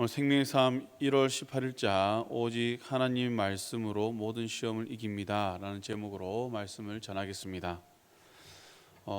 오늘 생명의 삶 1월 18일자 오직 하나님 말씀으로 모든 시험을 이깁니다 라는 제목으로 말씀을 전하겠습니다.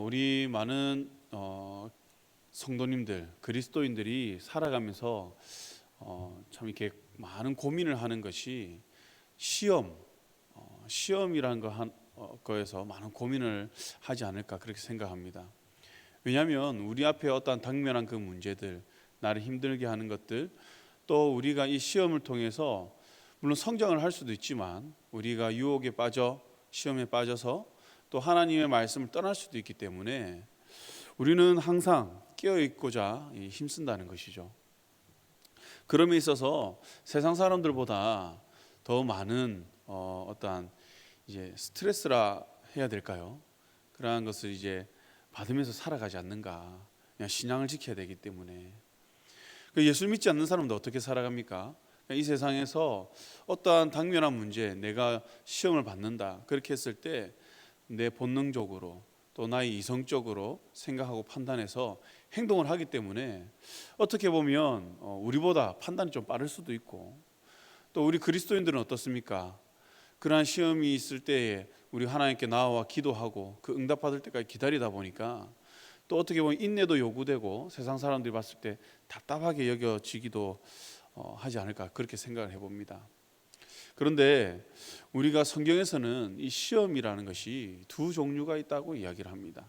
우리 많은 성도님들, 그리스도인들이 살아가면서 참 이렇게 많은 고민을 하는 것이 시험이라는 거에서 많은 고민을 하지 않을까 그렇게 생각합니다. 왜냐하면 우리 앞에 어떠한 당면한 그 문제들, 나를 힘들게 하는 것들, 또 우리가 이 시험을 통해서 물론 성장을 할 수도 있지만 우리가 유혹에 빠져 시험에 빠져서 또 하나님의 말씀을 떠날 수도 있기 때문에 우리는 항상 깨어있고자 힘쓴다는 것이죠. 그럼에 있어서 세상 사람들보다 더 많은 어떠한 이제 스트레스라 해야 될까요? 그러한 것을 이제 받으면서 살아가지 않는가. 그냥 신앙을 지켜야 되기 때문에. 예수 믿지 않는 사람도 어떻게 살아갑니까? 이 세상에서 어떠한 당면한 문제, 내가 시험을 받는다 그렇게 했을 때 내 본능적으로 또 나의 이성적으로 생각하고 판단해서 행동을 하기 때문에 어떻게 보면 우리보다 판단이 좀 빠를 수도 있고, 또 우리 그리스도인들은 어떻습니까? 그러한 시험이 있을 때에 우리 하나님께 나와 기도하고 그 응답받을 때까지 기다리다 보니까 또 어떻게 보면 인내도 요구되고 세상 사람들이 봤을 때 답답하게 여겨지기도 하지 않을까 그렇게 생각을 해봅니다. 그런데 우리가 성경에서는 이 시험이라는 것이 두 종류가 있다고 이야기를 합니다.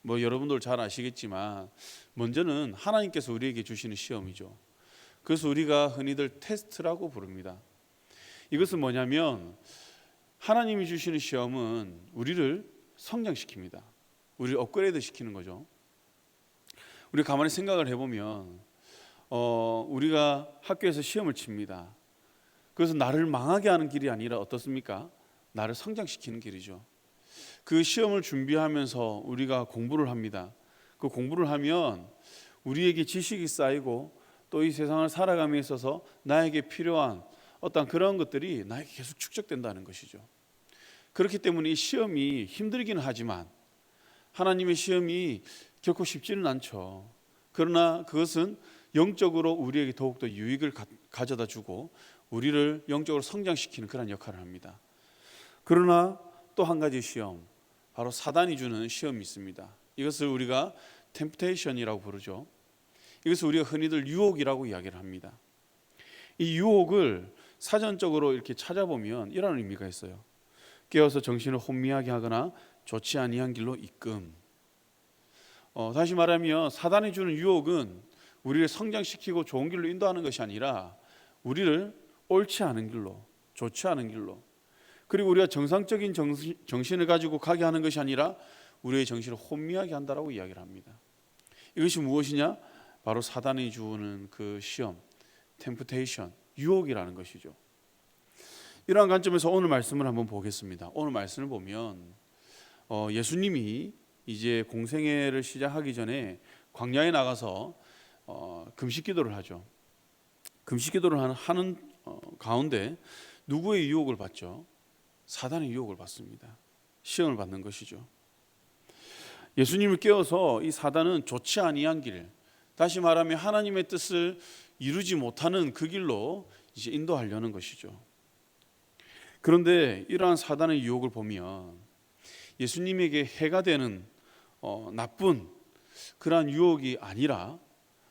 여러분들 잘 아시겠지만 먼저는 하나님께서 우리에게 주시는 시험이죠. 그래서 우리가 흔히들 테스트라고 부릅니다. 이것은 뭐냐면 하나님이 주시는 시험은 우리를 성장시킵니다. 우리를 업그레이드 시키는 거죠. 우리 가만히 생각을 해보면 우리가 학교에서 시험을 칩니다. 그래서 나를 망하게 하는 길이 아니라 어떻습니까? 나를 성장시키는 길이죠. 그 시험을 준비하면서 우리가 공부를 합니다. 그 공부를 하면 우리에게 지식이 쌓이고 또 이 세상을 살아감에 있어서 나에게 필요한 어떤 그런 것들이 나에게 계속 축적된다는 것이죠. 그렇기 때문에 이 시험이 힘들기는 하지만 하나님의 시험이 결코 쉽지는 않죠. 그러나 그것은 영적으로 우리에게 더욱더 유익을 가져다 주고 우리를 영적으로 성장시키는 그런 역할을 합니다. 그러나 또 한 가지 시험, 바로 사단이 주는 시험이 있습니다. 이것을 우리가 템프테이션이라고 부르죠. 이것을 우리가 흔히들 유혹이라고 이야기를 합니다. 이 유혹을 사전적으로 이렇게 찾아보면 이런 의미가 있어요. 깨어서 정신을 혼미하게 하거나 좋지 아니한 길로 이끔. 다시 말하면 사단이 주는 유혹은 우리를 성장시키고 좋은 길로 인도하는 것이 아니라 우리를 옳지 않은 길로, 좋지 않은 길로, 그리고 우리가 정상적인 정신을 가지고 가게 하는 것이 아니라 우리의 정신을 혼미하게 한다라고 이야기를 합니다. 이것이 무엇이냐? 바로 사단이 주는 그 시험, 템프테이션, 유혹이라는 것이죠. 이러한 관점에서 오늘 말씀을 한번 보겠습니다. 오늘 말씀을 보면 예수님이 이제 공생애를 시작하기 전에 광야에 나가서 금식 기도를 하죠. 금식 기도를 하는 가운데 누구의 유혹을 받죠? 사단의 유혹을 받습니다. 시험을 받는 것이죠. 예수님을 깨워서 이 사단은 좋지 아니한 길, 다시 말하면 하나님의 뜻을 이루지 못하는 그 길로 이제 인도하려는 것이죠. 그런데 이러한 사단의 유혹을 보면 예수님에게 해가 되는 나쁜 그러한 유혹이 아니라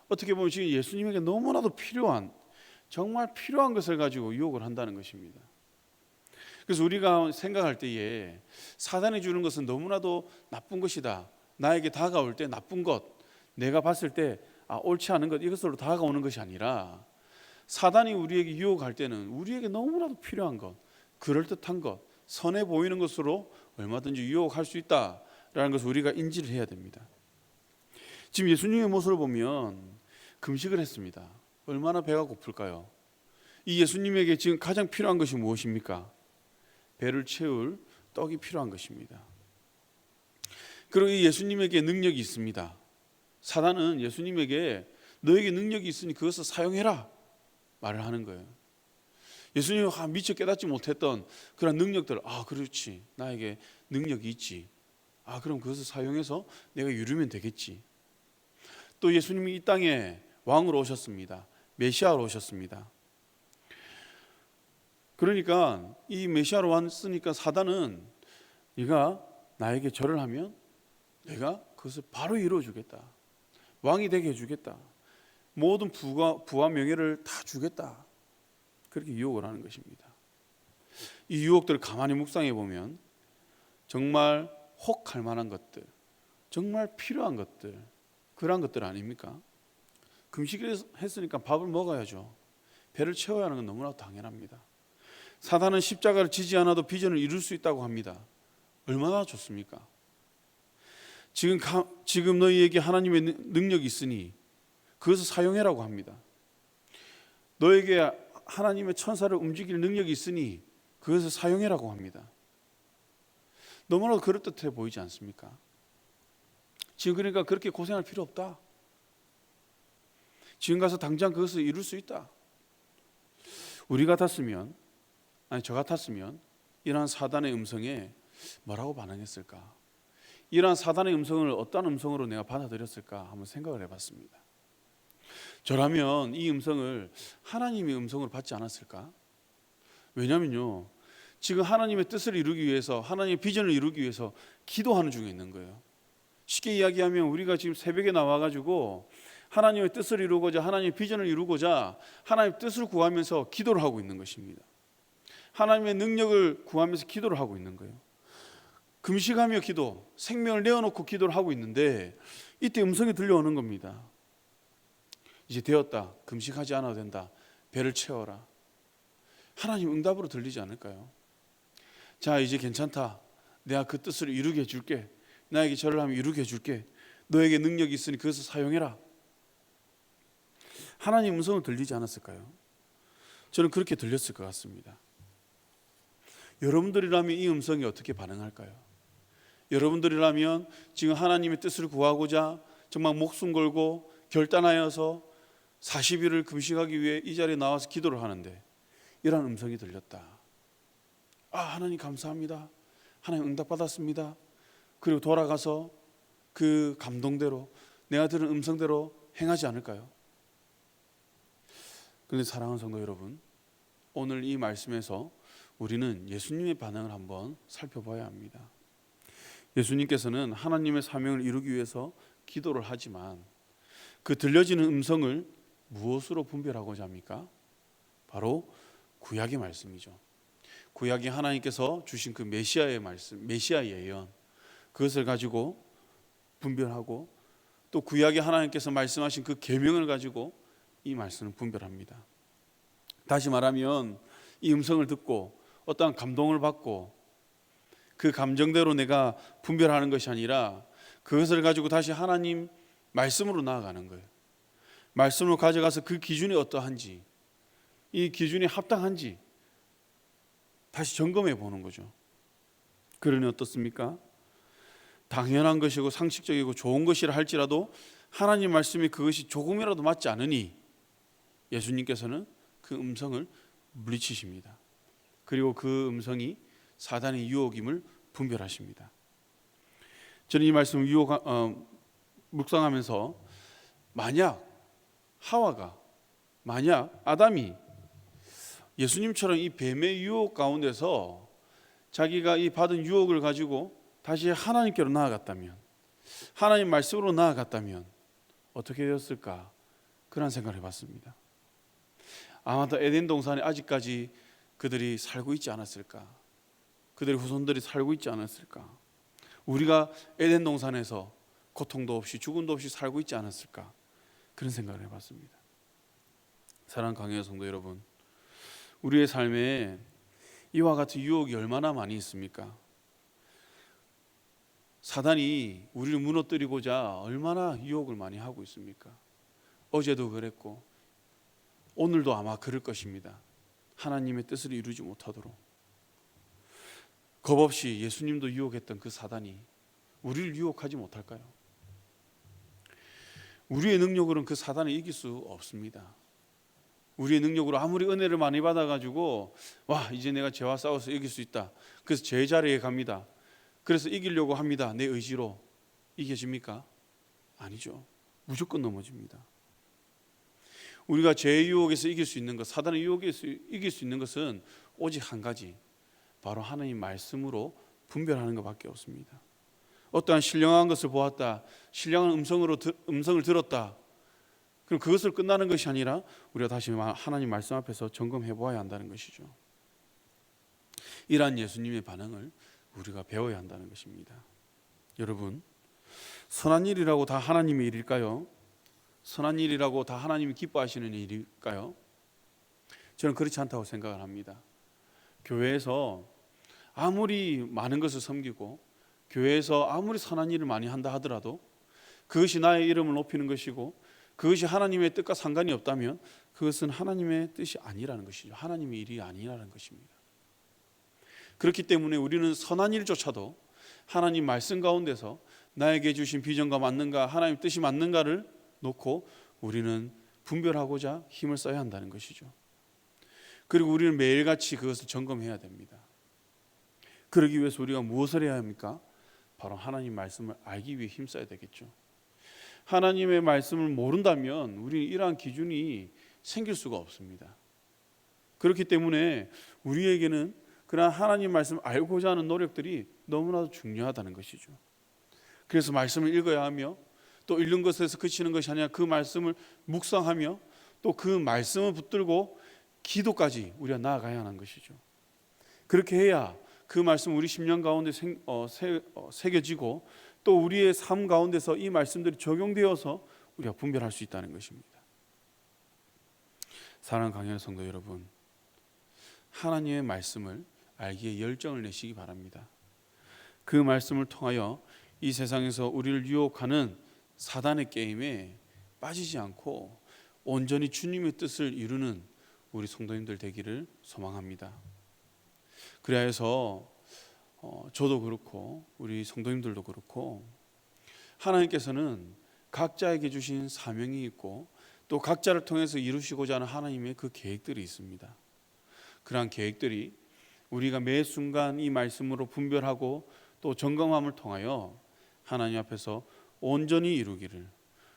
어떻게 보면 지금 예수님에게 너무나도 필요한, 정말 필요한 것을 가지고 유혹을 한다는 것입니다. 그래서 우리가 생각할 때에 사단이 주는 것은 너무나도 나쁜 것이다, 나에게 다가올 때 나쁜 것, 내가 봤을 때 옳지 않은 것, 이것으로 다가오는 것이 아니라 사단이 우리에게 유혹할 때는 우리에게 너무나도 필요한 것, 그럴듯한 것, 선해 보이는 것으로 얼마든지 유혹할 수 있다라는 것을 우리가 인지를 해야 됩니다. 지금 예수님의 모습을 보면 금식을 했습니다. 얼마나 배가 고플까요? 이 예수님에게 지금 가장 필요한 것이 무엇입니까? 배를 채울 떡이 필요한 것입니다. 그리고 이 예수님에게 능력이 있습니다. 사단은 예수님에게 너에게 능력이 있으니 그것을 사용해라 말을 하는 거예요. 예수님이 미처 깨닫지 못했던 그런 능력들을 그렇지, 나에게 능력이 있지, 그럼 그것을 사용해서 내가 이루면 되겠지. 또 예수님이 이 땅에 왕으로 오셨습니다. 메시아로 오셨습니다. 그러니까 이 메시아로 왔으니까 사단은 네가 나에게 절을 하면 내가 그것을 바로 이루어 주겠다. 왕이 되게 해주겠다. 모든 부와 명예를 다 주겠다. 그렇게 유혹을 하는 것입니다. 이 유혹들을 가만히 묵상해 보면 정말 혹할 만한 것들, 정말 필요한 것들, 그러한 것들 아닙니까? 금식을 했으니까 밥을 먹어야죠. 배를 채워야 하는 건 너무나 당연합니다. 사단은 십자가를 지지 않아도 비전을 이룰 수 있다고 합니다. 얼마나 좋습니까? 지금 너희에게 하나님의 능력이 있으니 그것을 사용해라고 합니다. 너에게 하나님의 천사를 움직일 능력이 있으니 그것을 사용해라고 합니다. 너무나도 그럴듯해 보이지 않습니까? 지금 그러니까 그렇게 고생할 필요 없다. 지금 가서 당장 그것을 이룰 수 있다. 우리 같았으면, 저 같았으면 이러한 사단의 음성에 뭐라고 반응했을까? 이러한 사단의 음성을 어떤 음성으로 내가 받아들였을까? 한번 생각을 해봤습니다. 저라면 이 음성을 하나님의 음성으로 받지 않았을까? 왜냐면요, 지금 하나님의 뜻을 이루기 위해서, 하나님의 비전을 이루기 위해서 기도하는 중에 있는 거예요. 쉽게 이야기하면 우리가 지금 새벽에 나와가지고 하나님의 뜻을 이루고자, 하나님의 비전을 이루고자 하나님의 뜻을 구하면서 기도를 하고 있는 것입니다. 하나님의 능력을 구하면서 기도를 하고 있는 거예요. 금식하며 기도, 생명을 내어놓고 기도를 하고 있는데 이때 음성이 들려오는 겁니다. 이제 되었다. 금식하지 않아도 된다. 배를 채워라. 하나님 응답으로 들리지 않을까요? 자, 이제 괜찮다. 내가 그 뜻을 이루게 해줄게. 나에게 절을 하면 이루게 해줄게. 너에게 능력이 있으니 그것을 사용해라. 하나님 음성은 들리지 않았을까요? 저는 그렇게 들렸을 것 같습니다. 여러분들이라면 이 음성이 어떻게 반응할까요? 여러분들이라면 지금 하나님의 뜻을 구하고자 정말 목숨 걸고 결단하여서 40일을 금식하기 위해 이 자리에 나와서 기도를 하는데 이런 음성이 들렸다. 하나님 감사합니다. 하나님 응답받았습니다. 그리고 돌아가서 그 감동대로, 내가 들은 음성대로 행하지 않을까요? 그런데 사랑하는 성도 여러분, 오늘 이 말씀에서 우리는 예수님의 반응을 한번 살펴봐야 합니다. 예수님께서는 하나님의 사명을 이루기 위해서 기도를 하지만 그 들려지는 음성을 무엇으로 분별하고자 합니까? 바로 구약의 말씀이죠. 구약이 하나님께서 주신 그 메시아의 말씀, 메시아의 예언, 그것을 가지고 분별하고 또 구약이 하나님께서 말씀하신 그 계명을 가지고 이 말씀을 분별합니다. 다시 말하면 이 음성을 듣고 어떠한 감동을 받고 그 감정대로 내가 분별하는 것이 아니라 그것을 가지고 다시 하나님 말씀으로 나아가는 거예요. 말씀으로 가져가서 그 기준이 어떠한지, 이 기준이 합당한지 다시 점검해 보는 거죠. 그러니 어떻습니까? 당연한 것이고 상식적이고 좋은 것이라 할지라도 하나님 말씀이 그것이 조금이라도 맞지 않으니 예수님께서는 그 음성을 물리치십니다. 그리고 그 음성이 사단의 유혹임을 분별하십니다. 저는 이 말씀을 묵상하면서 만약 아담이 예수님처럼 이 뱀의 유혹 가운데서 자기가 이 받은 유혹을 가지고 다시 하나님께로 나아갔다면, 하나님 말씀으로 나아갔다면 어떻게 되었을까? 그런 생각을 해봤습니다. 아마도 에덴 동산에 아직까지 그들이 살고 있지 않았을까? 그들의 후손들이 살고 있지 않았을까? 우리가 에덴 동산에서 고통도 없이 죽음도 없이 살고 있지 않았을까? 그런 생각을 해봤습니다. 사랑하는 강해 성도 여러분, 우리의 삶에 이와 같은 유혹이 얼마나 많이 있습니까? 사단이 우리를 무너뜨리고자 얼마나 유혹을 많이 하고 있습니까? 어제도 그랬고 오늘도 아마 그럴 것입니다. 하나님의 뜻을 이루지 못하도록. 겁없이 예수님도 유혹했던 그 사단이 우리를 유혹하지 못할까요? 우리의 능력으로는 그 사단을 이길 수 없습니다. 우리의 능력으로 아무리 은혜를 많이 받아가지고 이제 내가 죄와 싸워서 이길 수 있다. 그래서 제 자리에 갑니다. 그래서 이기려고 합니다. 내 의지로. 이겨집니까? 아니죠. 무조건 넘어집니다. 우리가 죄의 유혹에서 이길 수 있는 것, 사단의 유혹에서 이길 수 있는 것은 오직 한 가지, 바로 하나님 말씀으로 분별하는 것밖에 없습니다. 어떠한 신령한 것을 보았다, 신령한 음성을 들었다, 그럼 그것을 끝나는 것이 아니라 우리가 다시 하나님 말씀 앞에서 점검해 보아야 한다는 것이죠. 이러한 예수님의 반응을 우리가 배워야 한다는 것입니다. 여러분, 선한 일이라고 다 하나님의 일일까요? 선한 일이라고 다 하나님이 기뻐하시는 일일까요? 저는 그렇지 않다고 생각을 합니다. 교회에서 아무리 많은 것을 섬기고 교회에서 아무리 선한 일을 많이 한다 하더라도 그것이 나의 이름을 높이는 것이고 그것이 하나님의 뜻과 상관이 없다면 그것은 하나님의 뜻이 아니라는 것이죠. 하나님의 일이 아니라는 것입니다. 그렇기 때문에 우리는 선한 일조차도 하나님 말씀 가운데서 나에게 주신 비전과 맞는가, 하나님 뜻이 맞는가를 놓고 우리는 분별하고자 힘을 써야 한다는 것이죠. 그리고 우리는 매일같이 그것을 점검해야 됩니다. 그러기 위해서 우리가 무엇을 해야 합니까? 바로 하나님 말씀을 알기 위해 힘써야 되겠죠. 하나님의 말씀을 모른다면 우리는 이러한 기준이 생길 수가 없습니다. 그렇기 때문에 우리에게는 그러한 하나님 말씀을 알고자 하는 노력들이 너무나도 중요하다는 것이죠. 그래서 말씀을 읽어야 하며 또 읽는 것에서 그치는 것이 아니라 그 말씀을 묵상하며 또 그 말씀을 붙들고 기도까지 우리가 나아가야 하는 것이죠. 그렇게 해야 그 말씀 우리 심령 가운데 새겨지고 또 우리의 삶 가운데서 이 말씀들이 적용되어서 우리가 분별할 수 있다는 것입니다. 사랑하는 강연의 성도 여러분, 하나님의 말씀을 알기에 열정을 내시기 바랍니다. 그 말씀을 통하여 이 세상에서 우리를 유혹하는 사단의 게임에 빠지지 않고 온전히 주님의 뜻을 이루는 우리 성도님들 되기를 소망합니다. 그래야 해서 저도 그렇고 우리 성도님들도 그렇고 하나님께서는 각자에게 주신 사명이 있고 또 각자를 통해서 이루시고자 하는 하나님의 그 계획들이 있습니다. 그러한 계획들이 우리가 매 순간 이 말씀으로 분별하고 또 점검함을 통하여 하나님 앞에서 온전히 이루기를,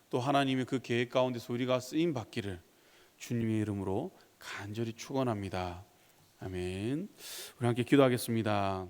또 하나님의 그 계획 가운데서 우리가 쓰임 받기를 주님의 이름으로 간절히 축원합니다. 아멘. 우리 함께 기도하겠습니다.